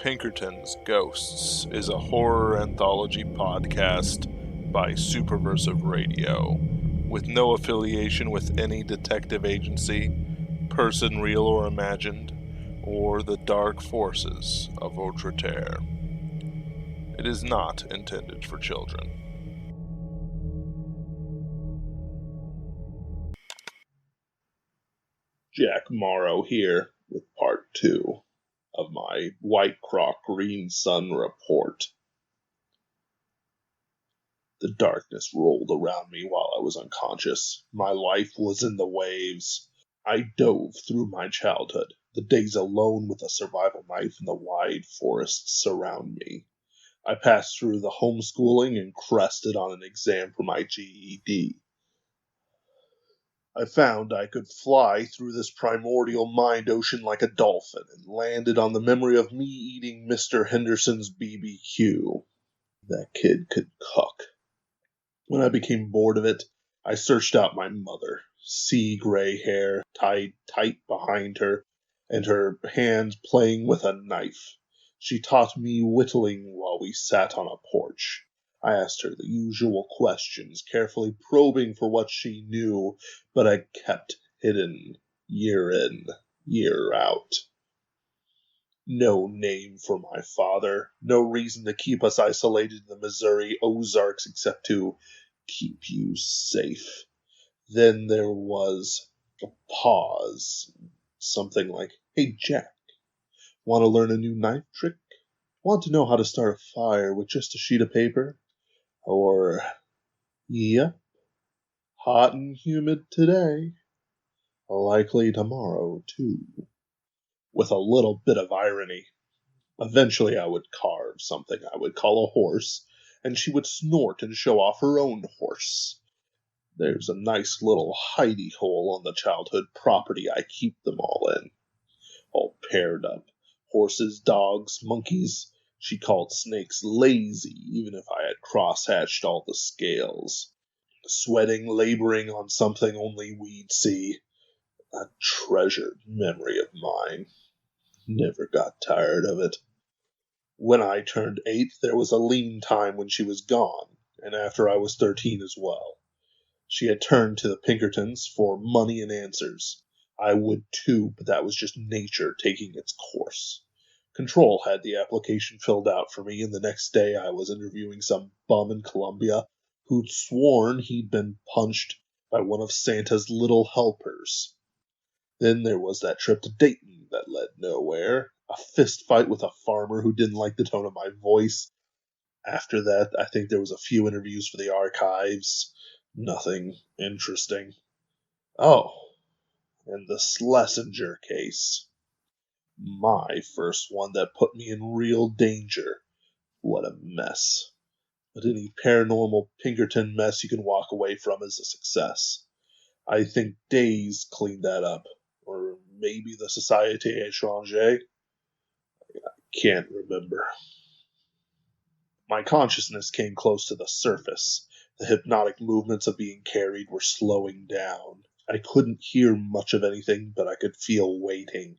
Pinkertons Ghosts is a horror anthology podcast by Superversive Radio, with no affiliation with any detective agency, person real or imagined, or the dark forces of Autre-Terre. It is not intended for children. Jack Morrow here with part 2 of my White Croc Green Sun report. The darkness rolled around me while I was unconscious. My life was in the waves. I dove through my childhood, the days alone with a survival knife in the wide forests around me. I passed through the homeschooling and crested on an exam for my GED. I found I could fly through this primordial mind ocean like a dolphin and landed on the memory of me eating Mr. Henderson's BBQ. That kid could cook. When I became bored of it, I searched out my mother. Sea gray hair tied tight behind her, and her hands playing with a knife. She taught me whittling while we sat on a porch. I asked her the usual questions, carefully probing for what she knew, but I kept hidden year in, year out. No name for my father, no reason to keep us isolated in the Missouri Ozarks except to keep you safe. Then there was a pause, something like, "Hey Jack, want to learn a new knife trick? Want to know how to start a fire with just a sheet of paper? Or, yep, hot and humid today, likely tomorrow too," with a little bit of irony. Eventually I would carve something I would call a horse, and she would snort and show off her own horse. There's a nice little hidey hole on the childhood property I keep them all in, all paired up. Horses, dogs, monkeys. She called snakes lazy, even if I had cross-hatched all the scales. Sweating, laboring on something only we'd see. A treasured memory of mine. Never got tired of it. When I turned 8, there was a lean time when she was gone, and after I was 13 as well. She had turned to the Pinkertons for money and answers. I would too, but that was just nature taking its course. Control had the application filled out for me, and the next day I was interviewing some bum in Columbia who'd sworn he'd been punched by one of Santa's little helpers. Then there was that trip to Dayton that led nowhere, a fist fight with a farmer who didn't like the tone of my voice. After that, I think there was a few interviews for the archives. Nothing interesting. Oh, and the Schlesinger case. My first one that put me in real danger. What a mess. But any paranormal Pinkerton mess you can walk away from is a success. I think Days cleaned that up. Or maybe the Société Étrangère? I can't remember. My consciousness came close to the surface. The hypnotic movements of being carried were slowing down. I couldn't hear much of anything, but I could feel waiting.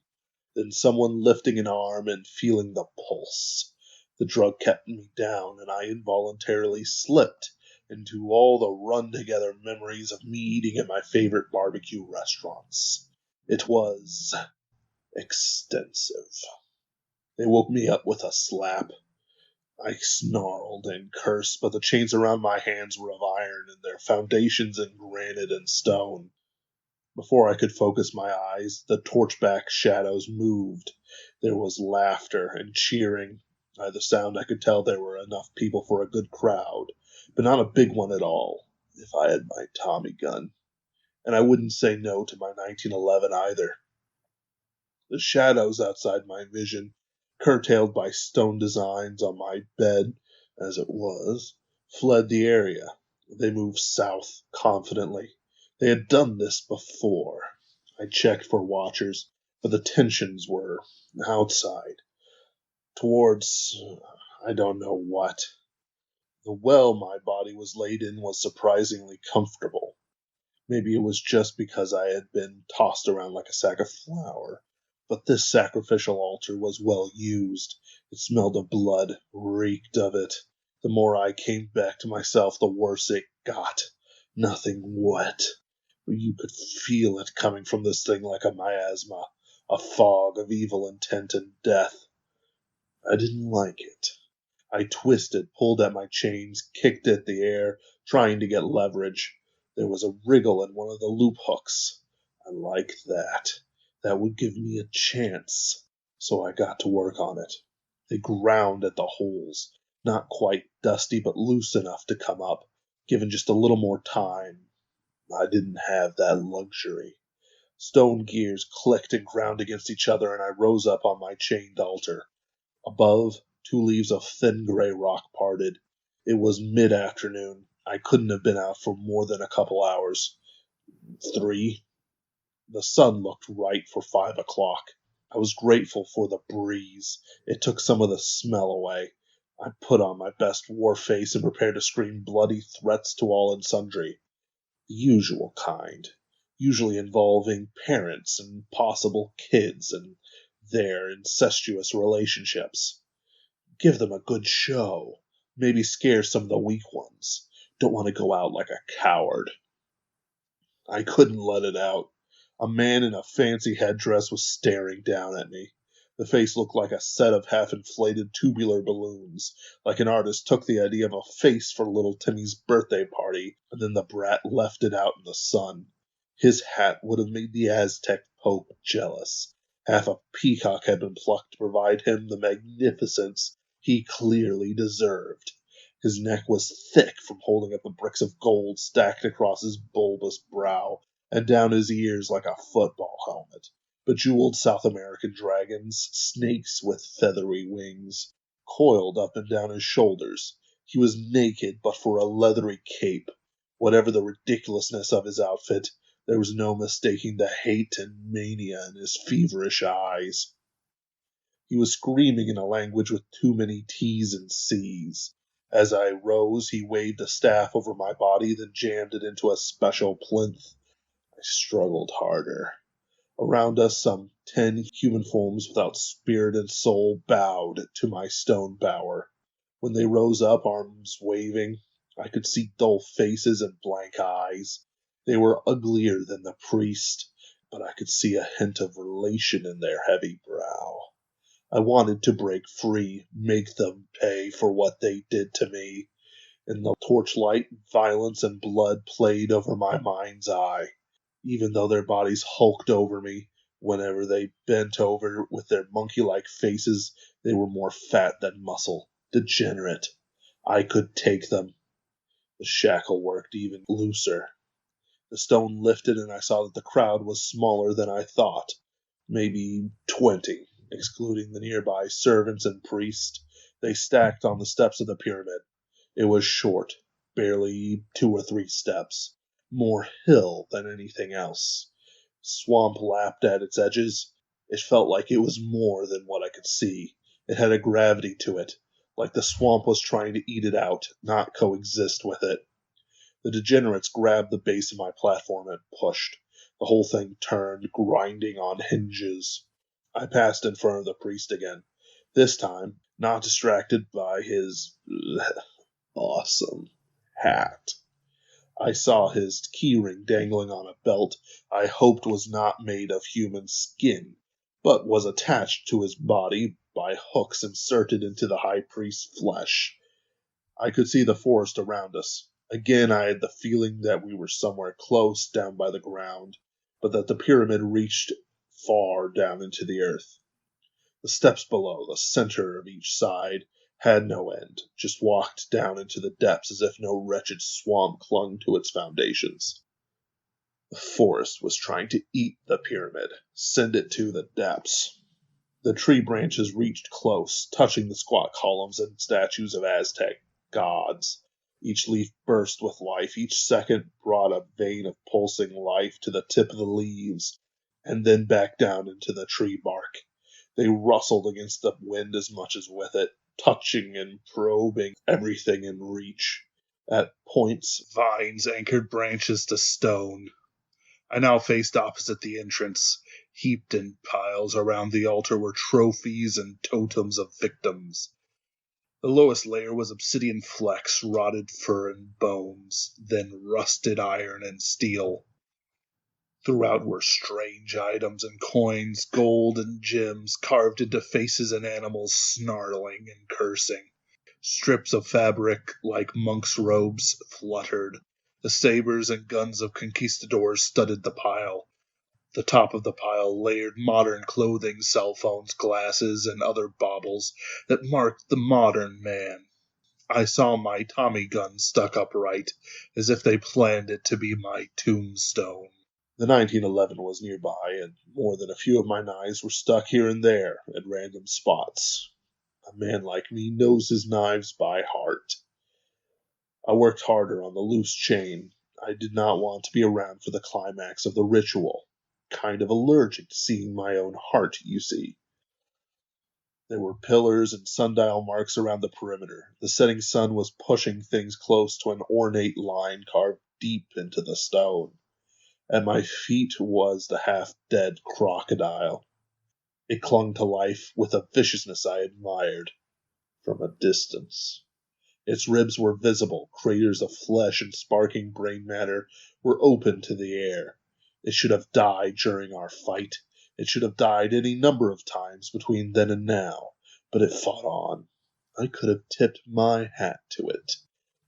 Then someone lifting an arm and feeling the pulse. The drug kept me down, and I involuntarily slipped into all the run-together memories of me eating at my favorite barbecue restaurants. It was extensive. They woke me up with a slap. I snarled and cursed, but the chains around my hands were of iron and their foundations in granite and stone. Before I could focus my eyes, the torchback shadows moved. There was laughter and cheering. By the sound I could tell there were enough people for a good crowd, but not a big one at all, if I had my Tommy gun. And I wouldn't say no to my 1911 either. The shadows outside my vision, curtailed by stone designs on my bed, as it was, fled the area. They moved south confidently. They had done this before. I checked for watchers, but the tensions were outside. Towards, I don't know what. The well my body was laid in was surprisingly comfortable. Maybe it was just because I had been tossed around like a sack of flour, But this sacrificial altar was well used. It smelled of blood, reeked of it. The more I came back to myself, the worse it got. Nothing wet. But you could feel it coming from this thing like a miasma, a fog of evil intent and death. I didn't like it. I twisted, pulled at my chains, kicked at the air, trying to get leverage. There was a wriggle in one of the loop hooks. I liked that. That would give me a chance. So I got to work on it. They ground at the holes, not quite dusty, but loose enough to come up, given just a little more time. I didn't have that luxury. Stone gears clicked and ground against each other, and I rose up on my chained altar. Above, 2 leaves of thin gray rock parted. It was mid-afternoon. I couldn't have been out for more than a couple hours. 3. The sun looked right for 5 o'clock. I was grateful for the breeze. It took some of the smell away. I put on my best war face and prepared to scream bloody threats to all and sundry. The usual kind, usually involving parents and possible kids and their incestuous relationships. Give them a good show. Maybe scare some of the weak ones. Don't want to go out like a coward. I couldn't let it out. A man in a fancy headdress was staring down at me. The face looked like a set of half-inflated tubular balloons, like an artist took the idea of a face for little Timmy's birthday party, and then the brat left it out in the sun. His hat would have made the Aztec Pope jealous. Half a peacock had been plucked to provide him the magnificence he clearly deserved. His neck was thick from holding up the bricks of gold stacked across his bulbous brow, and down his ears like a football helmet. Bejeweled South American dragons, snakes with feathery wings, coiled up and down his shoulders. He was naked but for a leathery cape. Whatever the ridiculousness of his outfit, there was no mistaking the hate and mania in his feverish eyes. He was screaming in a language with too many T's and C's. As I rose, he waved a staff over my body, then jammed it into a special plinth. I struggled harder. Around us, some 10 human forms without spirit and soul bowed to my stone bower. When they rose up, arms waving, I could see dull faces and blank eyes. They were uglier than the priest, but I could see a hint of relation in their heavy brow. I wanted to break free, make them pay for what they did to me. In the torchlight, violence and blood played over my mind's eye. Even though their bodies hulked over me, whenever they bent over with their monkey-like faces, they were more fat than muscle, degenerate. I could take them. The shackle worked even looser. The stone lifted, and I saw that the crowd was smaller than I thought. Maybe 20, excluding the nearby servants and priests. They stacked on the steps of the pyramid. It was short, barely 2 or 3 steps. More hill than anything else. Swamp lapped at its edges. It felt like it was more than what I could see. It had a gravity to it, like the swamp was trying to eat it out, not coexist with it. The degenerates grabbed the base of my platform and pushed. The whole thing turned, grinding on hinges. I passed in front of the priest again, this time not distracted by his awesome hat. I saw his keyring dangling on a belt I hoped was not made of human skin, but was attached to his body by hooks inserted into the high priest's flesh. I could see the forest around us. Again I had the feeling that we were somewhere close down by the ground, but that the pyramid reached far down into the earth. The steps below, the center of each side, had no end, just walked down into the depths as if no wretched swamp clung to its foundations. The forest was trying to eat the pyramid, send it to the depths. The tree branches reached close, touching the squat columns and statues of Aztec gods. Each leaf burst with life. Each second brought a vein of pulsing life to the tip of the leaves, and then back down into the tree bark. They rustled against the wind as much as with it, touching and probing everything in reach. At points, vines anchored branches to stone. I now faced opposite the entrance. Heaped in piles around the altar were trophies and totems of victims. The lowest layer was obsidian flecks, rotted fur and bones, then rusted iron and steel. Throughout were strange items and coins, gold and gems, carved into faces and animals snarling and cursing. Strips of fabric, like monks' robes, fluttered. The sabers and guns of conquistadors studded the pile. The top of the pile layered modern clothing, cell phones, glasses, and other baubles that marked the modern man. I saw my Tommy gun stuck upright, as if they planned it to be my tombstone. The 1911 was nearby, and more than a few of my knives were stuck here and there at random spots. A man like me knows his knives by heart. I worked harder on the loose chain. I did not want to be around for the climax of the ritual. Kind of allergic to seeing my own heart, you see. There were pillars and sundial marks around the perimeter. The setting sun was pushing things close to an ornate line carved deep into the stone. At my feet was the half-dead crocodile. It clung to life with a viciousness I admired from a distance. Its ribs were visible, craters of flesh and sparking brain matter were open to the air. It should have died during our fight. It should have died any number of times between then and now, but it fought on. I could have tipped my hat to it.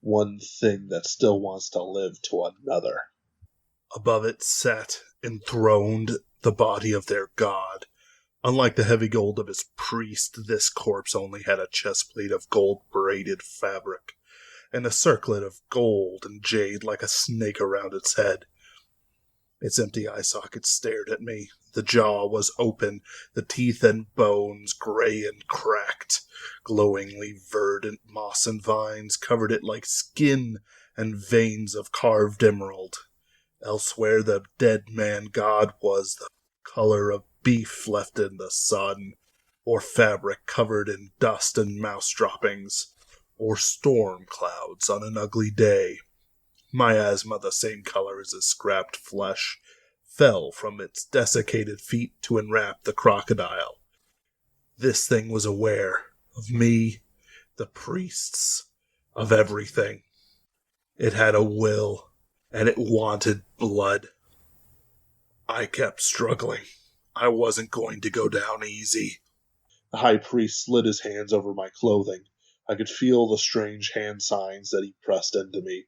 One thing that still wants to live to another. Above it sat, enthroned, the body of their god. Unlike the heavy gold of his priest, this corpse only had a chestplate of gold-braided fabric, and a circlet of gold and jade like a snake around its head. Its empty eye sockets stared at me. The jaw was open, the teeth and bones gray and cracked. Glowingly verdant moss and vines covered it like skin and veins of carved emerald. Elsewhere the dead man god was the color of beef left in the sun, or fabric covered in dust and mouse droppings, or storm clouds on an ugly day. Miasma, the same color as his scrapped flesh, fell from its desiccated feet to enwrap the crocodile. This thing was aware of me, the priests, of everything. It had a will, and it wanted blood. I kept struggling. I wasn't going to go down easy. The high priest slid his hands over my clothing. I could feel the strange hand signs that he pressed into me.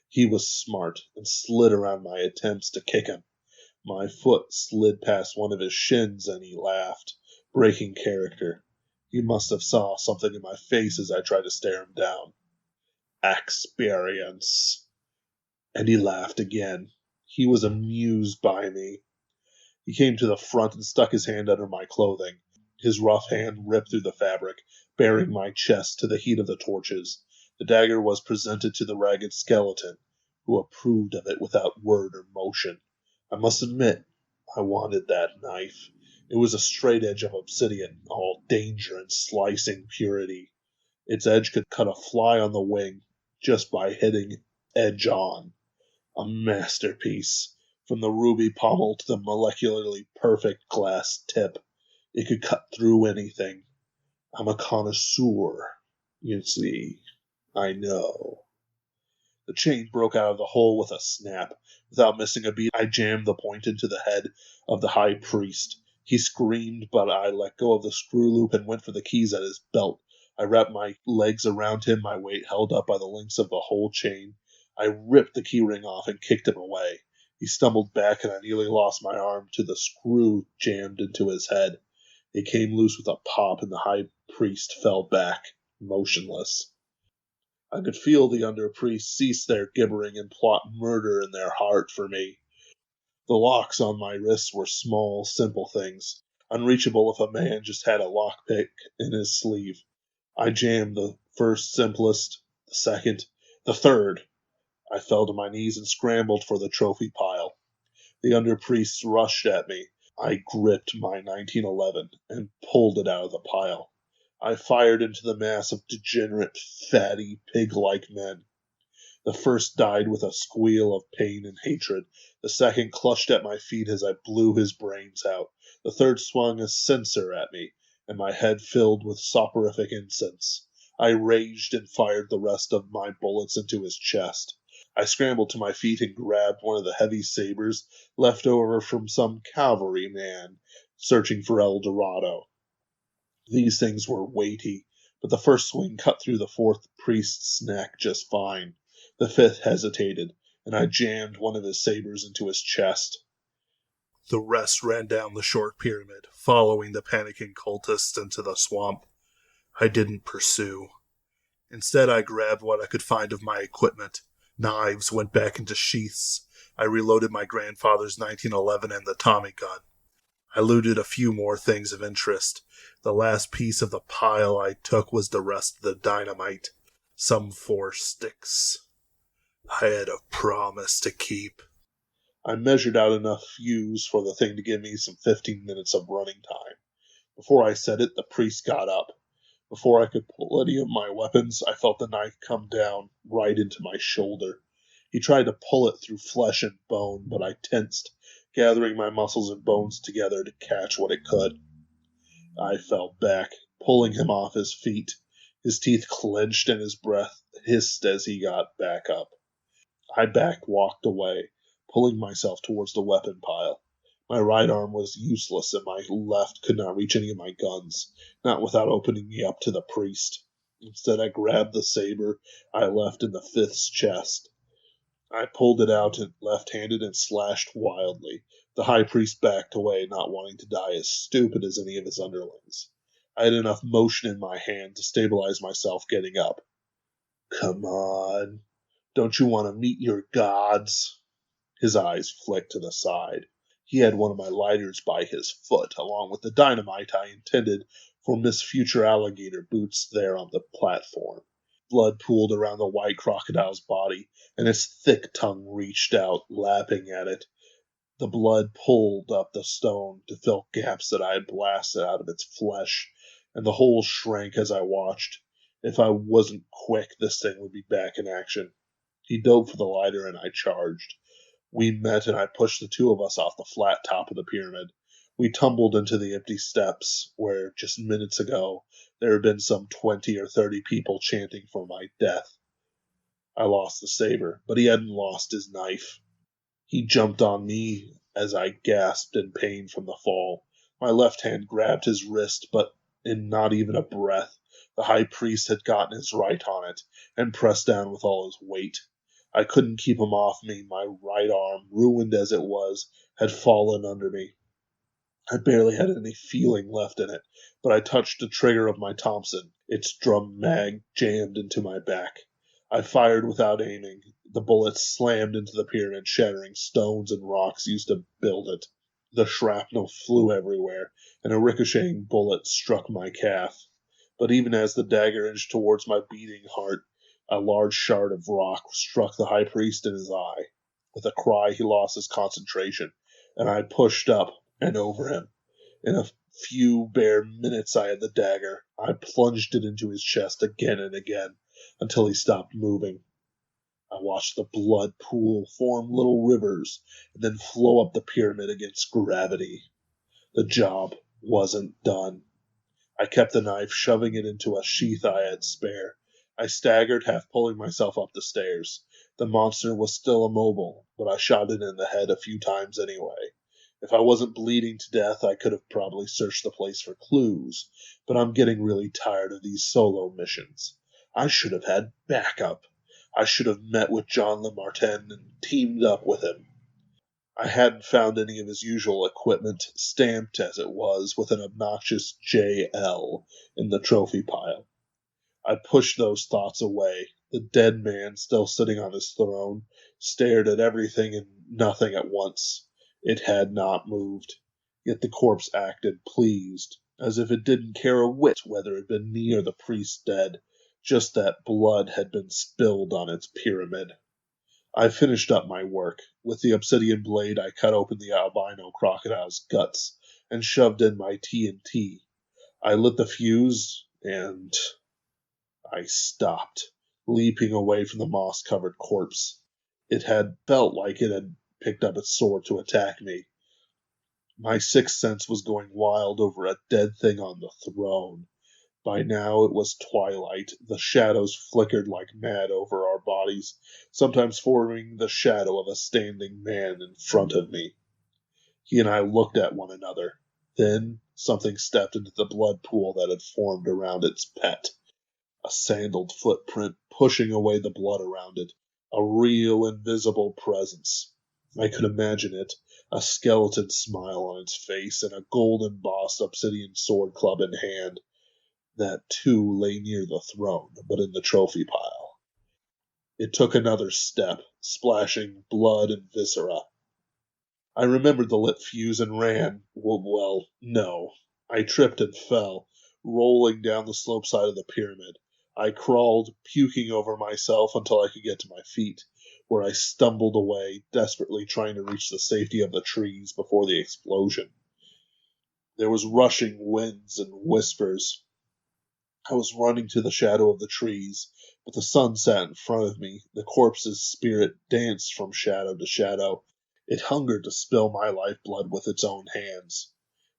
He was smart and slid around my attempts to kick him. My foot slid past one of his shins and he laughed, breaking character. He must have saw something in my face as I tried to stare him down. Experience. And he laughed again. He was amused by me. He came to the front and stuck his hand under my clothing. His rough hand ripped through the fabric, baring my chest to the heat of the torches. The dagger was presented to the ragged skeleton, who approved of it without word or motion. I must admit, I wanted that knife. It was a straight edge of obsidian, all danger and slicing purity. Its edge could cut a fly on the wing just by hitting edge on. A masterpiece. From the ruby pommel to the molecularly perfect glass tip, it could cut through anything. I'm a connoisseur, you see. I know. The chain broke out of the hole with a snap. Without missing a beat, I jammed the point into the head of the high priest. He screamed, but I let go of the screw loop and went for the keys at his belt. I wrapped my legs around him, my weight held up by the links of the whole chain. I ripped the key ring off and kicked him away. He stumbled back and I nearly lost my arm to the screw jammed into his head. It came loose with a pop and the high priest fell back, motionless. I could feel the under-priests cease their gibbering and plot murder in their heart for me. The locks on my wrists were small, simple things, unreachable if a man just had a lockpick in his sleeve. I jammed the first simplest, the second, the third. I fell to my knees and scrambled for the trophy pile. The under-priests rushed at me. I gripped my 1911 and pulled it out of the pile. I fired into the mass of degenerate, fatty, pig-like men. The first died with a squeal of pain and hatred. The second clutched at my feet as I blew his brains out. The third swung a censer at me, and my head filled with soporific incense. I raged and fired the rest of my bullets into his chest. I scrambled to my feet and grabbed one of the heavy sabers left over from some cavalry man searching for El Dorado. These things were weighty, but the first swing cut through the fourth priest's neck just fine. The fifth hesitated, and I jammed one of his sabers into his chest. The rest ran down the short pyramid, following the panicking cultists into the swamp. I didn't pursue. Instead, I grabbed what I could find of my equipment. Knives went back into sheaths. I reloaded my grandfather's 1911 and the Tommy gun. I looted a few more things of interest. The last piece of the pile I took was the rest of the dynamite. Some 4 sticks. I had a promise to keep. I measured out enough fuse for the thing to give me some 15 minutes of running time. Before I said it, the priest got up. Before I could pull any of my weapons, I felt the knife come down right into my shoulder. He tried to pull it through flesh and bone, but I tensed, gathering my muscles and bones together to catch what it could. I fell back, pulling him off his feet. His teeth clenched and his breath hissed as he got back up. I walked away, pulling myself towards the weapon pile. My right arm was useless, and my left could not reach any of my guns, not without opening me up to the priest. Instead, I grabbed the saber I left in the fifth's chest. I pulled it out left-handed and slashed wildly. The high priest backed away, not wanting to die as stupid as any of his underlings. I had enough motion in my hand to stabilize myself getting up. Come on. Don't you want to meet your gods? His eyes flicked to the side. He had one of my lighters by his foot, along with the dynamite I intended for Miss Future Alligator Boots there on the platform. Blood pooled around the white crocodile's body, and its thick tongue reached out, lapping at it. The blood pulled up the stone to fill gaps that I had blasted out of its flesh, and the hole shrank as I watched. If I wasn't quick, this thing would be back in action. He dove for the lighter, and I charged. We met, and I pushed the two of us off the flat top of the pyramid. We tumbled into the empty steps, where, just minutes ago, there had been some 20 or 30 people chanting for my death. I lost the saber, but he hadn't lost his knife. He jumped on me as I gasped in pain from the fall. My left hand grabbed his wrist, but in not even a breath, the high priest had gotten his right on it, and pressed down with all his weight. I couldn't keep him off me. My right arm, ruined as it was, had fallen under me. I barely had any feeling left in it, but I touched the trigger of my Thompson. Its drum mag jammed into my back. I fired without aiming. The bullets slammed into the pyramid, shattering stones and rocks used to build it. The shrapnel flew everywhere, and a ricocheting bullet struck my calf. But even as the dagger edged towards my beating heart, a large shard of rock struck the high priest in his eye. With a cry, he lost his concentration, and I pushed up and over him. In a few bare minutes I had the dagger. I plunged it into his chest again and again, until he stopped moving. I watched the blood pool, form little rivers, and then flow up the pyramid against gravity. The job wasn't done. I kept the knife, shoving it into a sheath I had spare. I staggered, half pulling myself up the stairs. The monster was still immobile, but I shot it in the head a few times anyway. If I wasn't bleeding to death, I could have probably searched the place for clues, but I'm getting really tired of these solo missions. I should have had backup. I should have met with John LeMartin and teamed up with him. I hadn't found any of his usual equipment, stamped as it was with an obnoxious JL in the trophy pile. I pushed those thoughts away. The dead man, still sitting on his throne, stared at everything and nothing at once. It had not moved, yet the corpse acted pleased, as if it didn't care a whit whether it had been me or the priest dead, just that blood had been spilled on its pyramid. I finished up my work. With the obsidian blade, I cut open the albino crocodile's guts and shoved in my TNT. I lit the fuse, and I stopped, leaping away from the moss-covered corpse. It had felt like it had picked up its sword to attack me. My sixth sense was going wild over a dead thing on the throne. By now it was twilight. The shadows flickered like mad over our bodies, sometimes forming the shadow of a standing man in front of me. He and I looked at one another. Then something stepped into the blood pool that had formed around its pet. A sandaled footprint pushing away the blood around it. A real invisible presence. I could imagine it, a skeleton smile on its face and a gold-embossed obsidian sword club in hand. That, too, lay near the throne, but in the trophy pile. It took another step, splashing blood and viscera. I remembered the lit fuse and ran. Well, no. I tripped and fell, rolling down the slope side of the pyramid. I crawled, puking over myself until I could get to my feet, where I stumbled away, desperately trying to reach the safety of the trees before the explosion. There was rushing winds and whispers. I was running to the shadow of the trees, but the sun sat in front of me. The corpse's spirit danced from shadow to shadow. It hungered to spill my lifeblood with its own hands.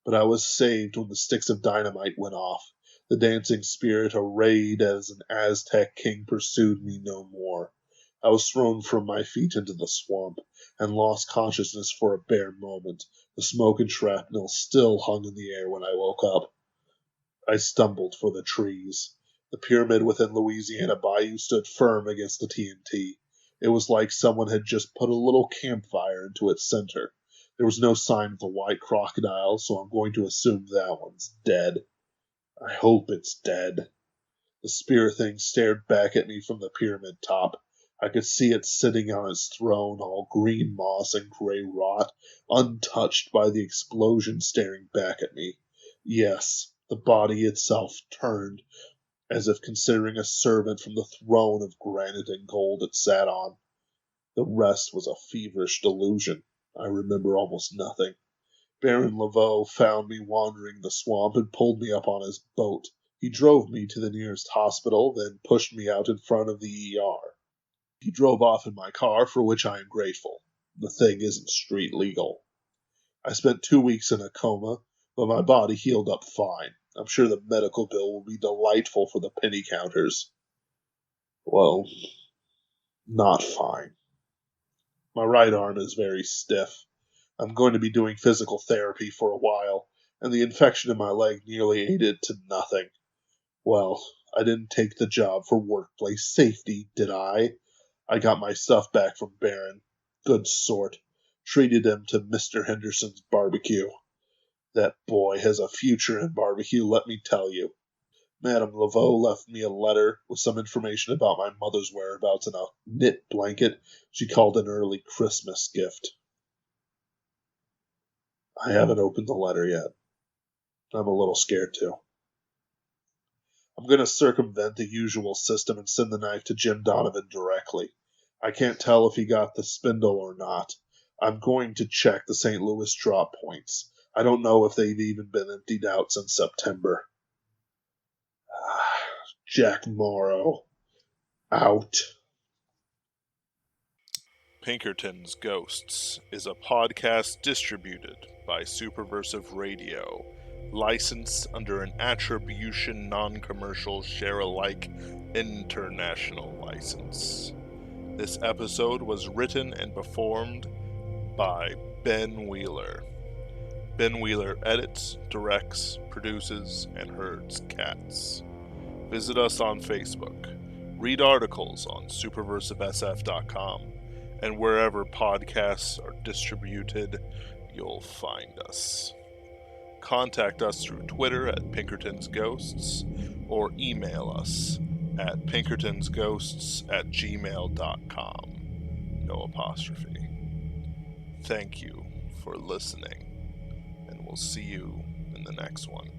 But I was saved when the sticks of dynamite went off. The dancing spirit, arrayed as an Aztec king, pursued me no more. I was thrown from my feet into the swamp, and lost consciousness for a bare moment. The smoke and shrapnel still hung in the air when I woke up. I stumbled for the trees. The pyramid within Louisiana Bayou stood firm against the TNT. It was like someone had just put a little campfire into its center. There was no sign of the white crocodile, so I'm going to assume that one's dead. I hope it's dead. The spirit thing stared back at me from the pyramid top. I could see it sitting on its throne, all green moss and gray rot, untouched by the explosion, staring back at me. Yes, the body itself turned, as if considering a servant from the throne of granite and gold it sat on. The rest was a feverish delusion. I remember almost nothing. Baron Laveau found me wandering the swamp and pulled me up on his boat. He drove me to the nearest hospital, then pushed me out in front of the ER. He drove off in my car, for which I am grateful. The thing isn't street legal. I spent 2 weeks in a coma, but my body healed up fine. I'm sure the medical bill will be delightful for the penny counters. Well, not fine. My right arm is very stiff. I'm going to be doing physical therapy for a while, and the infection in my leg nearly ate it to nothing. Well, I didn't take the job for workplace safety, did I? I got my stuff back from Baron. Good sort. Treated him to Mr. Henderson's barbecue. That boy has a future in barbecue, let me tell you. Madame Laveau left me a letter with some information about my mother's whereabouts and a knit blanket she called an early Christmas gift. I haven't opened the letter yet. I'm a little scared too. I'm going to circumvent the usual system and send the knife to Jim Donavan directly. I can't tell if he got the spindle or not. I'm going to check the St. Louis drop points. I don't know if they've even been emptied out since September. Jack Morrow. Out. Pinkertons Ghosts is a podcast distributed by Superversive Radio, licensed under an Attribution Non-Commercial Share-alike International License. This episode was written and performed by Ben Wheeler. Ben Wheeler edits, directs, produces, and herds cats. Visit us on Facebook. Read articles on superversivesf.com. And wherever podcasts are distributed, you'll find us. Contact us through Twitter at Pinkertons Ghosts or email us at pinkertonsghosts@gmail.com. No apostrophe. Thank you for listening, and we'll see you in the next one.